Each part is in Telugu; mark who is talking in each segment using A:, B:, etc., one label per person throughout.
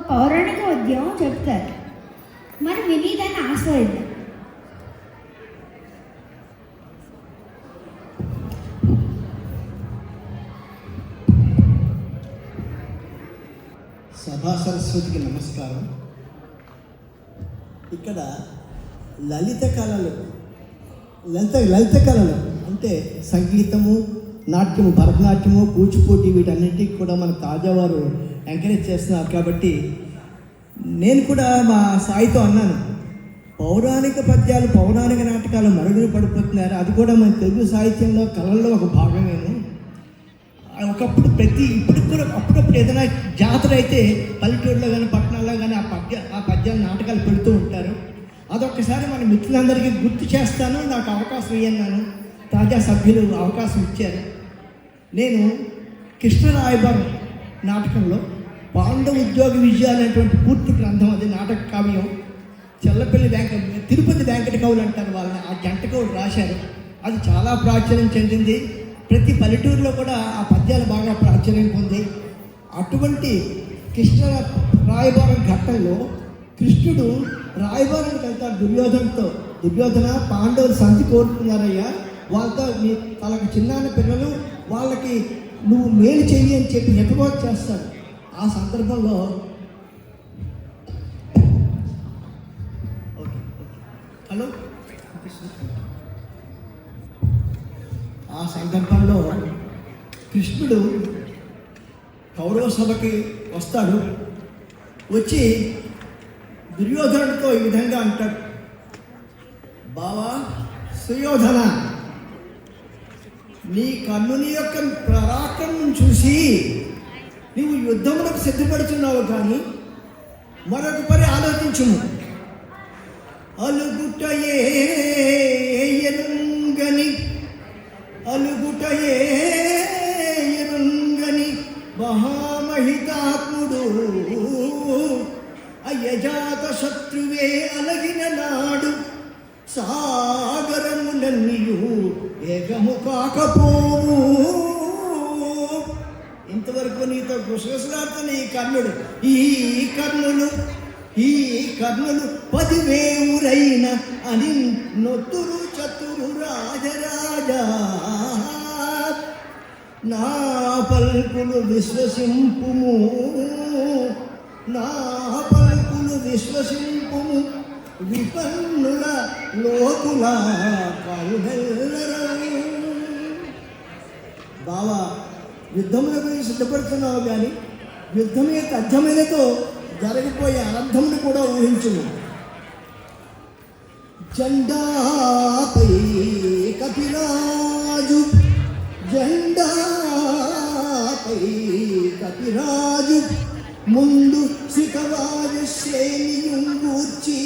A: పౌరాణిక ఉద్యమం చెప్తారు. మనం విని దాన్ని ఆస్వాదిద్దాం.
B: సభా సరస్వతికి నమస్కారం. ఇక్కడ లలిత కళలు అంటే సంగీతము, నాట్యము, భరతనాట్యము, కూచిపూడి వీటన్నిటికీ కూడా మన తాజావారు ఎంకరేజ్ చేస్తున్నారు. కాబట్టి నేను కూడా మా సాయితో అన్నాను, పౌరాణిక పద్యాలు, పౌరాణిక నాటకాలు మరుగున పడిపోతున్నారు. అది కూడా మన తెలుగు సాహిత్యంలో కళల్లో ఒక భాగమేను. ఒకప్పుడు ఇప్పటికి కూడా అప్పుడప్పుడు ఏదైనా జాతర అయితే పల్లెటూరులో కానీ పట్టణాల్లో కానీ ఆ పద్యాలు నాటకాలు పెడుతూ ఉంటారు. అదొక్కసారి మన మిత్రులందరికీ గుర్తు చేస్తాను. నాకు అవకాశం ఇయ్యన్నాను. తాజా సభ్యులు అవకాశం ఇచ్చారు. నేను కృష్ణరాయబారం నాటకంలో పాండవ ఉద్యోగ విజయ అనేటువంటి పూర్తి గ్రంథం, అది నాటక కావ్యం. చెల్లపల్లి తిరుపతి వెంకట కవులు అంటారు వాళ్ళని, ఆ జంట కవులు రాశారు. అది చాలా ప్రాచుర్యం చెందింది. ప్రతి పల్లెటూరులో కూడా ఆ పద్యాలు బాగా ప్రాచుర్యం పొంది, అటువంటి కృష్ణ రాయబారం ఘట్టంలో కృష్ణుడు రాయబారానికి వెళ్తాడు దుర్యోధన పాండవులు సంధి కోరుతున్నారయ్యా, వాళ్ళతో నీ వాళ్ళకి చిన్నాన్న పిల్లలు, వాళ్ళకి నువ్వు మేలు చెయ్యి అని చెప్పి హితబోధ చేస్తాడు. ఆ సందర్భంలో హలో ఆ సందర్భంలో కృష్ణుడు కౌరవ సభకి వస్తాడు. వచ్చి దుర్యోధనుడితో ఈ విధంగా అంటాడు, బావా సుయోధన, నీ కర్ణుని యొక్క పరాక్రమం చూసి నీవు యుద్ధములకు సిద్ధపడుతున్నావు, కానీ మరొక పని ఆలోచించుము. అలుగుటయేరుంగని మహామహితాత్ముడు అయజాత శత్రువే అలగిన నాడు సాగరములన్నీయు ఏకము కాకపోవు. ఇంతవరకు నీతో గుసగుసలాడుతున్న ఈ కర్ణులు 10,000 అని నొత్తురు చతురు రాజరాజా, నా పల్కులు విశ్వసింపుము, విపన్నుల లోకుల బావా, యుద్ధముల గురించి సిద్ధపడుతున్నావు, కానీ యుద్ధమే తథ్యమైనతో జరగబోయే అనర్థమును కూడా ఊహించును. జెండాపై కపిరాజు ముందు శిఖరాజ శ్రేణియుంగూర్చి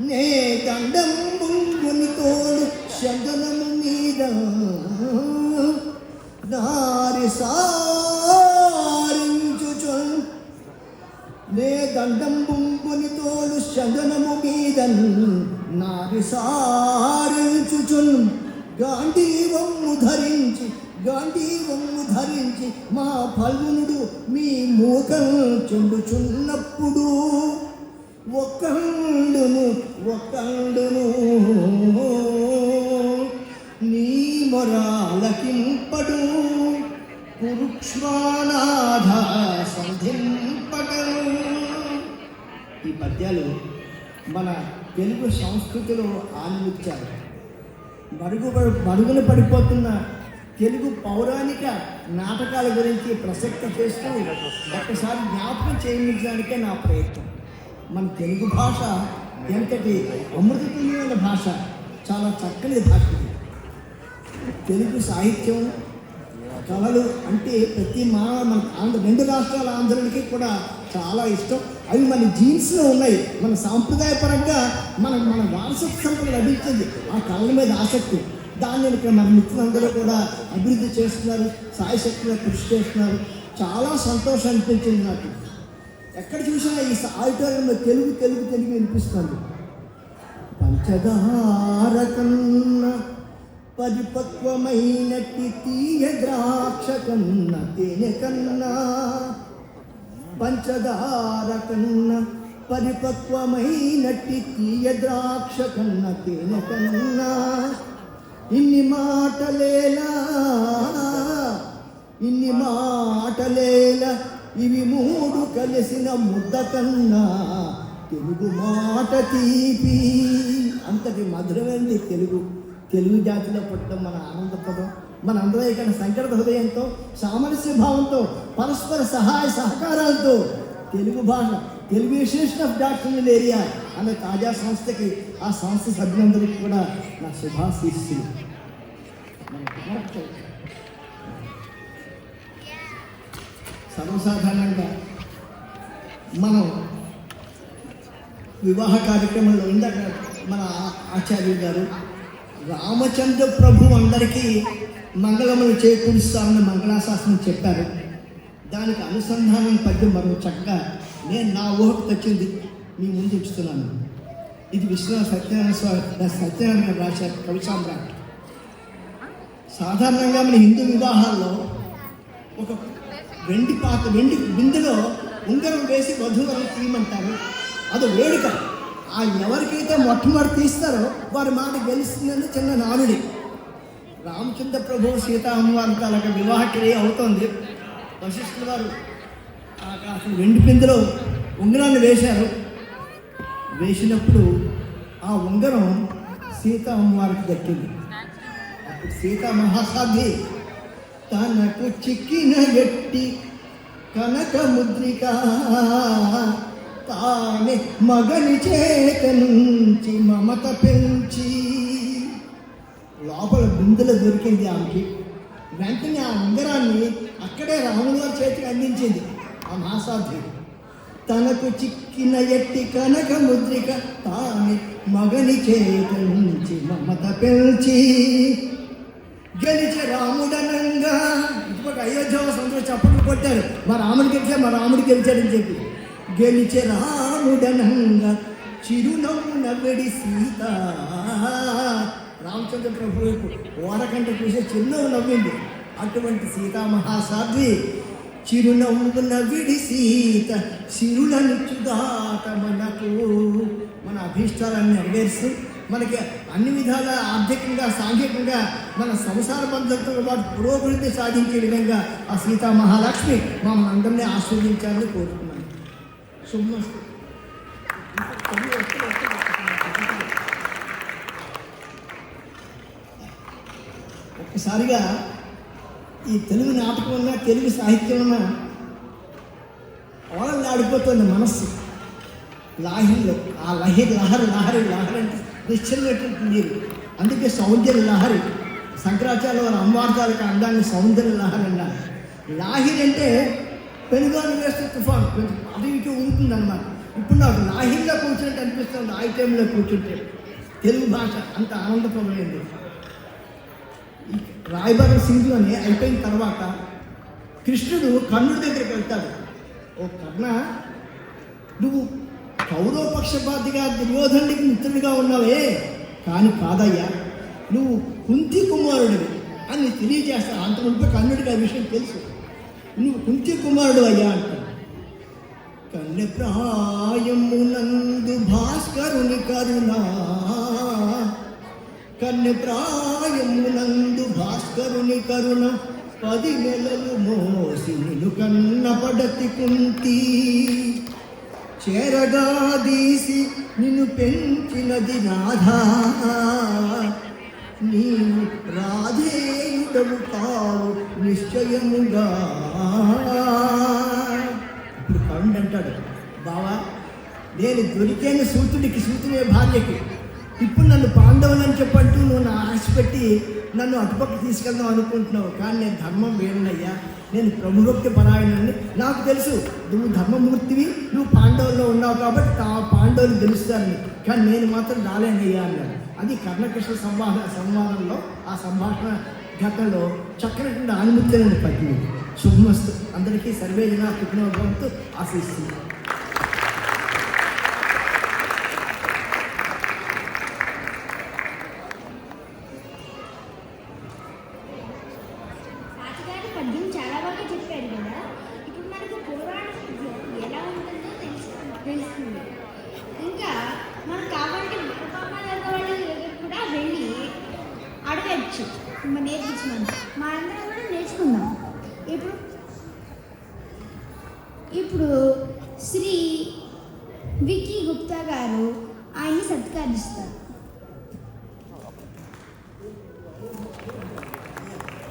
B: నే దండం ముంగుని తోడు శందనము మీద దారి సారించుచున్, నే దండం ముంగుని తోడు శందనము మీద నారి సారించుచున్, గాంధీవము ధరించి మా ఫల్గునుడు మీ మూకం చెందుచున్నప్పుడు ఒక్కండును నీ మొరాలకింపడు, కురుక్ష్మానాథ సంధింపడు. ఈ పద్యాలు మన తెలుగు సంస్కృతిలో ఆనందించారు. మరుగున పడిపోతున్న తెలుగు పౌరాణిక నాటకాల గురించి ప్రసక్తి చేస్తూ ఒక్కసారి జ్ఞాపకం చేయించడానికే నా ప్రయత్నం. మన తెలుగు భాష ఎంతటి అమృతతుల్యమైన భాష, చాలా చక్కని భాష. తెలుగు సాహిత్యం, కళలు అంటే మన 2 రాష్ట్రాల ఆంధ్రులకి కూడా చాలా ఇష్టం. అవి మన జీన్స్లో ఉన్నాయి. మన సాంప్రదాయపరంగా మన వారసత్వ సంపద లభించింది ఆ కళల మీద ఆసక్తి. దాన్ని ఇక్కడ మన మిత్రులందరూ కూడా అభివృద్ధి చేస్తున్నారు, సాయశక్తిగా కృషి చేస్తున్నారు. చాలా సంతోషం అనిపించింది నాకు. ఎక్కడ చూసినా ఈ ఆడిటోరియంలో తెలుగు వినిపిస్తుంది. పంచదార కన్నా పరిపక్వమైనట్టి తీయ ద్రాక్ష కన్న తేనె కన్నా, పంచదార కన్న పరిపక్వమైనట్టి తీయ ద్రాక్ష కన్న తేనె కన్నా, ఇన్ని మాటలేలా ఇవి మూడు కలిసిన ముద్ద కన్నా తెలుగు మాట తీపి. అంతటి మధురమైనది తెలుగు జాతిలో పుట్టడం మన ఆనందపదం. మనందరూ ఇక్కడ సంకట హృదయంతో, సామరస్య భావంతో, పరస్పర సహాయ సహకారాలతో తెలుగు భాష, Telugu institution of doctrinal area అనే తాజా సంస్థకి, ఆ సంస్థ సభ్యులందరికీ కూడా నా శుభాశీస్సులు. సర్వసాధారణంగా మనం వివాహ కార్యక్రమంలో ఇందాక మన ఆచార్యులు గారు రామచంద్ర ప్రభు అందరికీ మంగళములు చేకూరుస్తామని మంగళాశాసనం చెప్పారు. దానికి అనుసంధానం పద్యం మనం చక్కగా నేను నా ఊహకు తెచ్చింది మీ ముందు ఉంచుతున్నాను. ఇది విశ్వనాథ సత్యనారాయణ రాశారు, కవి సామ్రాట్. సాధారణంగా మన హిందూ వివాహాల్లో ఒక వెండి బిందెలో ఉంగరం వేసి వధువులను తీయమంటారు. అది వేడుక. ఆ ఎవరికైతే మొట్టమొదటి తీస్తారో వారి మాట గెలుస్తుందని చిన్న నానుడి. రామచంద్ర ప్రభు సీతా అమ్మవారి తాలూకా వివాహ క్రియ అవుతోంది. వశిష్ఠుల వారు అసలు వెండి బిందెలో ఉంగరాన్ని వేశారు. వేసినప్పుడు ఆ ఉంగరం సీతా అమ్మవారికి దక్కింది. అప్పుడు సీతా మహాసాధ్వి తనకు చిక్కిన ఎట్టి కనక ముద్రిక తానే మగని చేత నుంచి మమత పెంచి, లోపల బిందెలో దొరికింది ఆమెకి. వెంటనే ఆ ఉంగరాన్ని అక్కడే రాముల వారి చేతికి అందించింది ఆ మహాసాధ్వి. తనకు చిక్కిన ఎట్టి కనక ముద్రిక తానే మగని చేత నుంచి మమత పెంచి, గెలిచే రాముడనంగా. ఇప్పుడు అయోధ్యవాసులందరూ చప్పట్లు కొట్టారు, మా రాముడు గెలిచాడని చెప్పి. గెలిచే రాముడనంగా చిరునవ్వు నవ్వడి సీత. రామచంద్ర ప్రభు ఓరకంట చూసే చిరునవ్వు నవ్వింది. అటువంటి సీతా మహాసాధ్వి చిరునవ్వు నవ్విడి సీత సిరులనుచుదాట మనకు. మన అభీష్టాలన్నీ నెరవేరుస్తూ మనకి అన్ని విధాల ఆర్థికంగా, సాంఘికంగా మన సంసార బంధంతో పాటు పురోభివృద్ధి సాధించే విధంగా ఆ సీతా మహాలక్ష్మి మమ్మల్ని అందరినీ ఆస్వాదించాలని కోరుతున్నాను. శుభమస్తు. ఒక్కసారిగా ఈ తెలుగు నాటకం ఉన్నా, తెలుగు సాహిత్యం ఉన్నా ఓడలు ఆడిపోతుంది మనస్సు లాహిరిలో. ఆ లహరి అంటే నిశ్చలమైనటువంటి నీరు. అందుకే సౌందర్య లహరి. శంకరాచార్య వారి అమ్మవార్తాలకు అందాన్ని సౌందర్య లహరి అన్నారు. లాహిరి అంటే పెనుగాను వేస్తే తుఫాను కొంచెం అటు ఇటు ఉంటుందన్నమాట. ఇప్పుడు నాకు లాహిరిలో కూర్చుంటే అనిపిస్తుంది, ఆ టైంలో కూర్చుంటే. తెలుగు భాష అంత ఆనందపరమైంది. రాయబారం సింధుని అయిపోయిన తర్వాత కృష్ణుడు కర్ణుడి దగ్గరికి వెళ్తాడు. ఓ కర్ణ, నువ్వు కౌరవ పక్షపాతిగా దుర్యోధనుడికి మిత్రుడిగా ఉన్నావే, కానీ కాదయ్యా, నువ్వు కుంతి కుమారుడివి అని తెలియజేస్తాను. అంత ముందు కర్ణుడికి ఆ విషయం తెలుసు. నువ్వు కుంతి కుమారుడు అయ్యా అంటాడు. కన్య ప్రాయమునందు భాస్కరుని కరుణ, కన్య ప్రాయమునందు భాస్కరుని కరుణ 10 నెలలు మోసి నిన్ను కన్న పడతి కుంతి, చేరగా దీసి నిన్ను పెంచినది రాధా, నీవు రాధేయుడవు కావు నిశ్చయముగా. ఇప్పుడు కరుణ అంటాడు, బావా నేను దొరికాను సూతుడే భార్యకి. ఇప్పుడు నన్ను పాండవులని చెప్పంటూ నువ్వు నా ఆశ పెట్టి నన్ను అటుపక్క తీసుకెళ్దాం అనుకుంటున్నావు. కానీ నేను ధర్మం వేరునయ్యా, నేను ప్రభుభక్తి పరాయణాన్ని. నాకు తెలుసు నువ్వు ధర్మమూర్తివి, నువ్వు పాండవుల్లో ఉన్నావు కాబట్టి పాండవులు గెలుస్తారని. కానీ నేను మాత్రం రాలేనయ్యా అన్నాడు. అది కర్ణకృష్ణ సంవాదంలో ఆ సంభాషణ ఘట్టంలో చక్కనటువంటి ఆనుమత్యమైన పద్యం. శుభమస్తు. అందరికీ సర్వే జనా సుఖినో భవంతు ఆశిస్తుంది.
A: నేర్పించమని మా అందరం కూడా నేర్చుకుందాం. ఇప్పుడు ఇప్పుడు శ్రీ వికీ గుప్తా గారు ఆయన్ని సత్కరిస్తారు.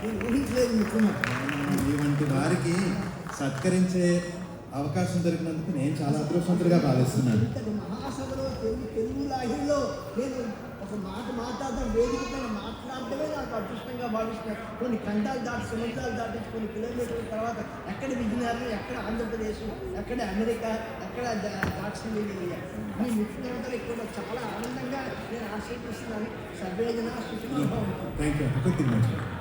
B: నేను ఊహించలేదు మిత్రమా.
C: ఇటువంటి వారికి సత్కరించే అవకాశం దొరికినందుకు నేను చాలా అదృష్టవంతుడిగా భావిస్తున్నాను.
B: ఇంతటి మహాసభలో తెలుగు లాహిరిలో నేను ఒక మాట మాట్లాడడం, వేదిక పైన మాట్లాడటమే నాకు అదృష్టంగా భావిస్తున్నాను. కొన్ని ఖండాలు దాటి, సముద్రాలు దాటి, కొన్ని కిలోమీటర్ల తర్వాత ఎక్కడ విజయనగరం, ఎక్కడ ఆంధ్రప్రదేశ్, ఎక్కడ అమెరికా, ఎక్కడ దాక్షిణ ఏరియా, మీ మిత్రులందరూ ఇక్కడ చాలా ఆనందంగా నేను ఆశీర్వదిస్తున్నాను. సర్వేజన సుఖంగా ఉంటుంది.
C: Thank you.